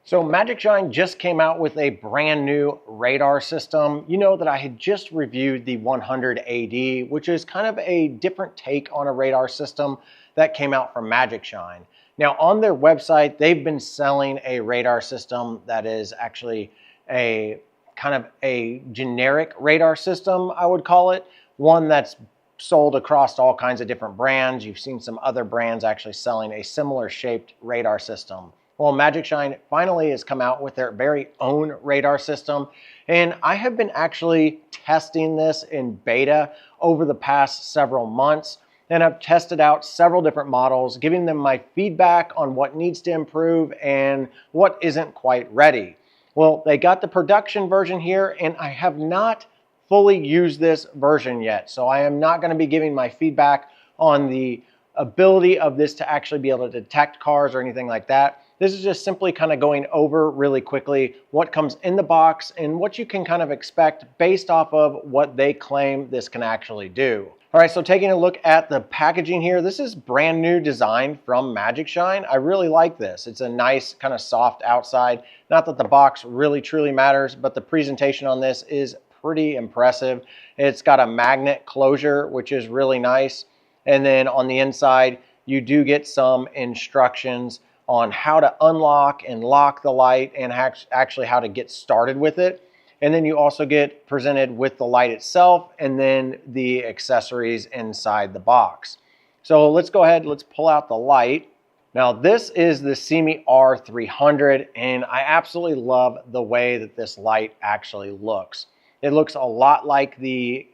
So Magichshine just came out with a brand new radar system. You know that I had just reviewed the 100 AD, which is kind of a different take on a radar system that came out from Magichshine. Now on their website, they've been selling a radar system that is actually a kind of a generic radar system, I would call it. One that's sold across all kinds of different brands. You've seen some other brands actually selling a similar shaped radar system. Well, Magichshine finally has come out with their very own radar system, and I have been actually testing this in beta over the past several months, and I've tested out several different models, giving them my feedback on what needs to improve and what isn't quite ready. Well, they got the production version here, and I have not fully used this version yet, so I am not going to be giving my feedback on the ability of this to actually be able to detect cars or anything like that. This is just simply kind of going over really quickly what comes in the box and what you can kind of expect based off of what they claim this can actually do. All right, so taking a look at the packaging here, this is brand new design from Magichshine. I really like this. It's a nice kind of soft outside. Not that the box really truly matters, but the presentation on this is pretty impressive. It's got a magnet closure, which is really nice. And then on the inside, you do get some instructions on how to unlock and lock the light and actually how to get started with it. And then you also get presented with the light itself and then the accessories inside the box. So let's go ahead, let's pull out the light. Now this is the SEEMEE R300, and I absolutely love the way that this light actually looks. It looks a lot like the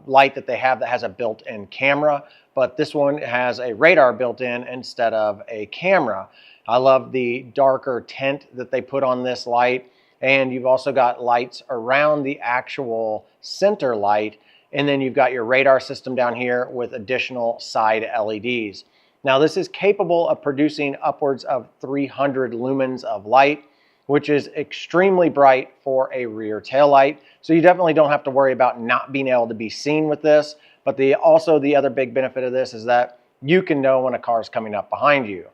light that they have that has a built-in camera, but this one has a radar built in instead of a camera. I love the darker tint that they put on this light, and you've also got lights around the actual center light, and then you've got your radar system down here with additional side LEDs. Now this is capable of producing upwards of 300 lumens of light, which is extremely bright for a rear tail light. So you definitely don't have to worry about not being able to be seen with this. But also the other big benefit of this is that you can know when a car is coming up behind you.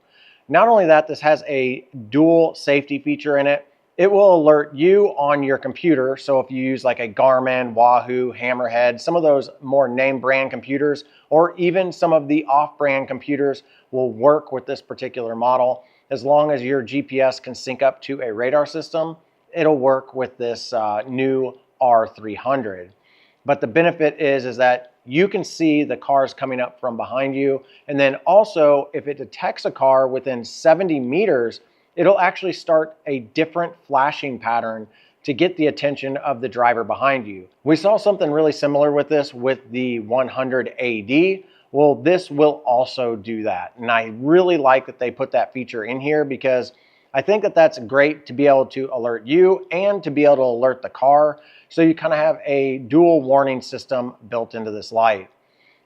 Not only that, this has a dual safety feature in it. It will alert you on your computer. So if you use like a Garmin, Wahoo, Hammerhead, some of those more name brand computers, or even some of the off-brand computers will work with this particular model. As long as your GPS can sync up to a radar system, it'll work with this new R300. But the benefit is that you can see the cars coming up from behind you. And then also, if it detects a car within 70 meters, it'll actually start a different flashing pattern to get the attention of the driver behind you. We saw something really similar with this with the 100 AD. Well, this will also do that. And I really like that they put that feature in here because I think that that's great to be able to alert you and to be able to alert the car. So you kind of have a dual warning system built into this light.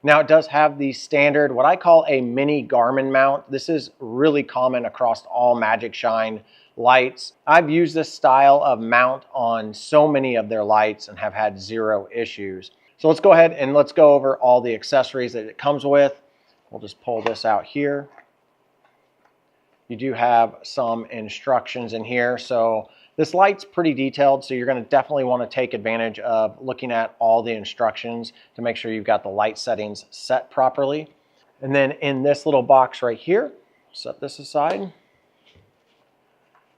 Now it does have the standard, what I call a mini Garmin mount. This is really common across all Magichshine lights. I've used this style of mount on so many of their lights and have had zero issues. So let's go ahead and let's go over all the accessories that it comes with. We'll just pull this out here. You do have some instructions in here. So this light's pretty detailed, so you're going to definitely want to take advantage of looking at all the instructions to make sure you've got the light settings set properly. And then in this little box right here, set this aside,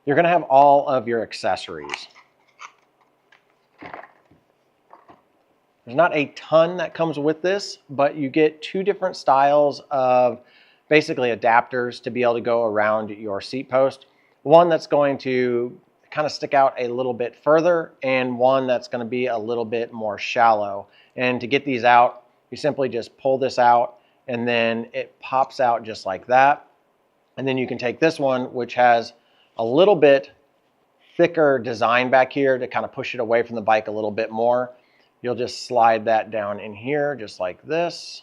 you're going to have all of your accessories. There's not a ton that comes with this, but you get two different styles of basically adapters to be able to go around your seat post. One that's going to kind of stick out a little bit further and one that's going to be a little bit more shallow. And to get these out, you simply just pull this out and then it pops out just like that. And then you can take this one, which has a little bit thicker design back here to kind of push it away from the bike a little bit more. You'll just slide that down in here just like this.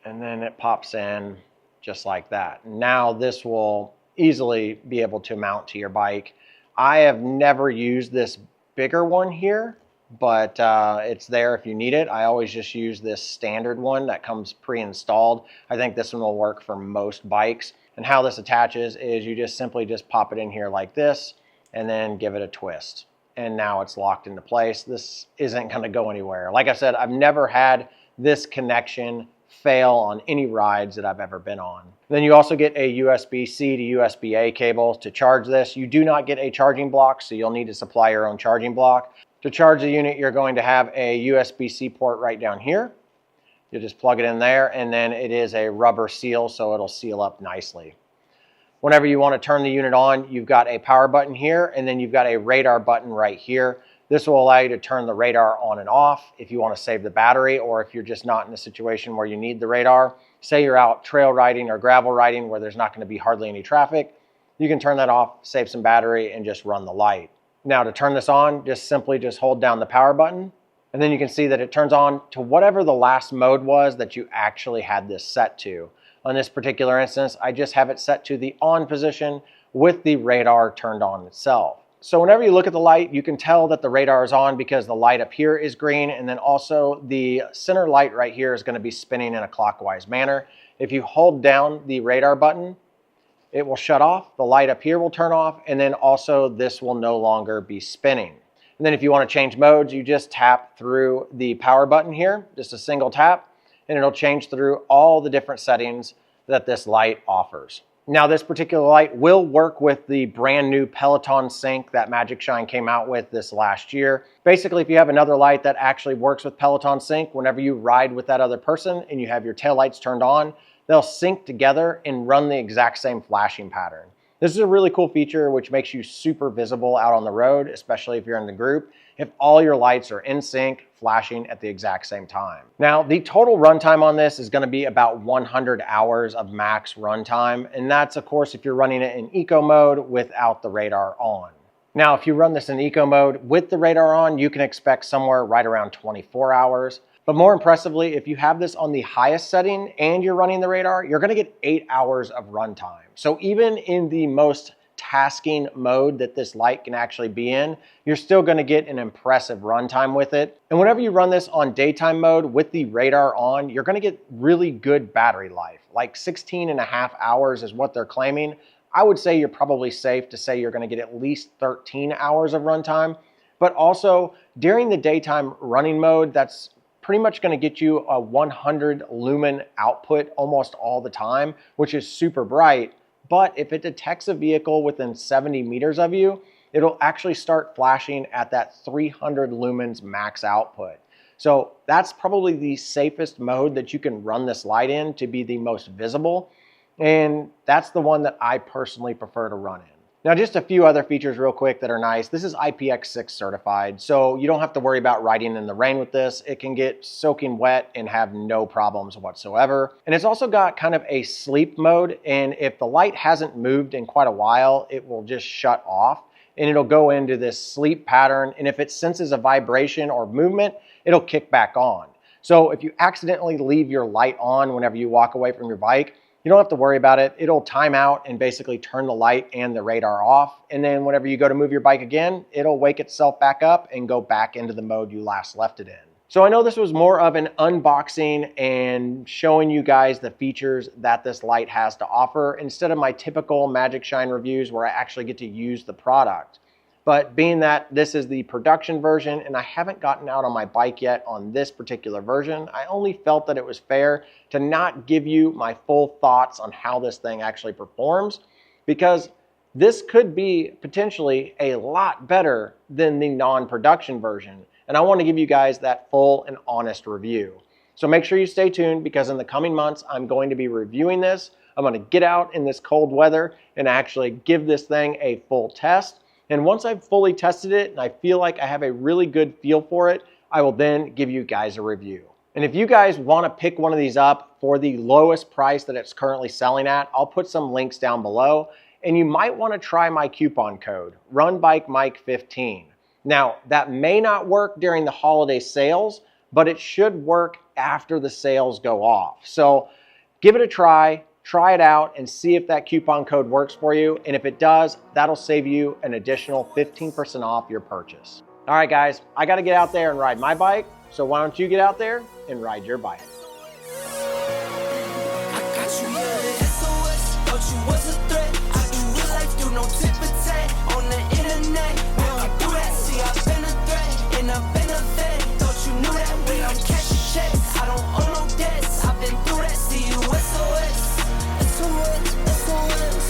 And then it pops in just like that. Now this will easily be able to mount to your bike. I have never used this bigger one here, but it's there if you need it. I always just use this standard one that comes pre-installed. I think this one will work for most bikes. And how this attaches is you just simply pop it in here like this and then give it a twist. And now it's locked into place. This isn't going to go anywhere. Like I said, I've never had this connection fail on any rides that I've ever been on. Then you also get a USB-C to USB-A cable to charge this. You do not get a charging block, so you'll need to supply your own charging block. To charge the unit, you're going to have a USB-C port right down here. You just plug it in there, and then it is a rubber seal, so it'll seal up nicely. Whenever you want to turn the unit on, you've got a power button here, and then you've got a radar button right here. This will allow you to turn the radar on and off if you want to save the battery, or if you're just not in a situation where you need the radar. Say you're out trail riding or gravel riding where there's not going to be hardly any traffic. You can turn that off, save some battery, and just run the light. Now to turn this on, simply hold down the power button, and then you can see that it turns on to whatever the last mode was that you actually had this set to. On this particular instance, I just have it set to the on position with the radar turned on itself. So whenever you look at the light, you can tell that the radar is on because the light up here is green, and then also the center light right here is going to be spinning in a clockwise manner. If you hold down the radar button, it will shut off, the light up here will turn off, and then also this will no longer be spinning. And then if you want to change modes, you just tap through the power button here, just a single tap, and it'll change through all the different settings that this light offers. Now this particular light will work with the brand new Peloton sync that Magichshine came out with this last year. Basically, if you have another light that actually works with Peloton sync, whenever you ride with that other person and you have your taillights turned on, they'll sync together and run the exact same flashing pattern. This is a really cool feature which makes you super visible out on the road, especially if you're in the group, if all your lights are in sync, flashing at the exact same time. Now, the total runtime on this is going to be about 100 hours of max runtime, and that's, of course, if you're running it in eco mode without the radar on. Now, if you run this in eco mode with the radar on, you can expect somewhere right around 24 hours. But more impressively, if you have this on the highest setting and you're running the radar, you're going to get 8 hours of runtime. So even in the most tasking mode that this light can actually be in, you're still going to get an impressive runtime with it. And whenever you run this on daytime mode with the radar on, you're going to get really good battery life. Like 16.5 hours is what they're claiming. I would say you're probably safe to say you're going to get at least 13 hours of runtime. But also during the daytime running mode, that's pretty much going to get you a 100 lumen output almost all the time, which is super bright. But if it detects a vehicle within 70 meters of you, it'll actually start flashing at that 300 lumens max output. So that's probably the safest mode that you can run this light in to be the most visible. And that's the one that I personally prefer to run in. Now, just a few other features real quick that are nice. This is IPX6 certified, so you don't have to worry about riding in the rain with this. It can get soaking wet and have no problems whatsoever. And it's also got kind of a sleep mode, and if the light hasn't moved in quite a while, it will just shut off and it'll go into this sleep pattern. And if it senses a vibration or movement, it'll kick back on. So if you accidentally leave your light on whenever you walk away from your bike, you don't have to worry about it. It'll time out and basically turn the light and the radar off. And then whenever you go to move your bike again, it'll wake itself back up and go back into the mode you last left it in. So I know this was more of an unboxing and showing you guys the features that this light has to offer instead of my typical Magichshine reviews where I actually get to use the product. But being that this is the production version and I haven't gotten out on my bike yet on this particular version, I only felt that it was fair to not give you my full thoughts on how this thing actually performs, because this could be potentially a lot better than the non-production version. And I want to give you guys that full and honest review. So make sure you stay tuned, because in the coming months, I'm going to be reviewing this. I'm going to get out in this cold weather and actually give this thing a full test. And once I've fully tested it and I feel like I have a really good feel for it, I will then give you guys a review. And if you guys want to pick one of these up for the lowest price that it's currently selling at, I'll put some links down below. And you might want to try my coupon code, RunBikeMike15. Now, that may not work during the holiday sales, but it should work after the sales go off. So give it a try. Try it out and see if that coupon code works for you. And if it does, that'll save you an additional 15% off your purchase. All right, guys, I got to get out there and ride my bike. So why don't you get out there and ride your bike? I got you.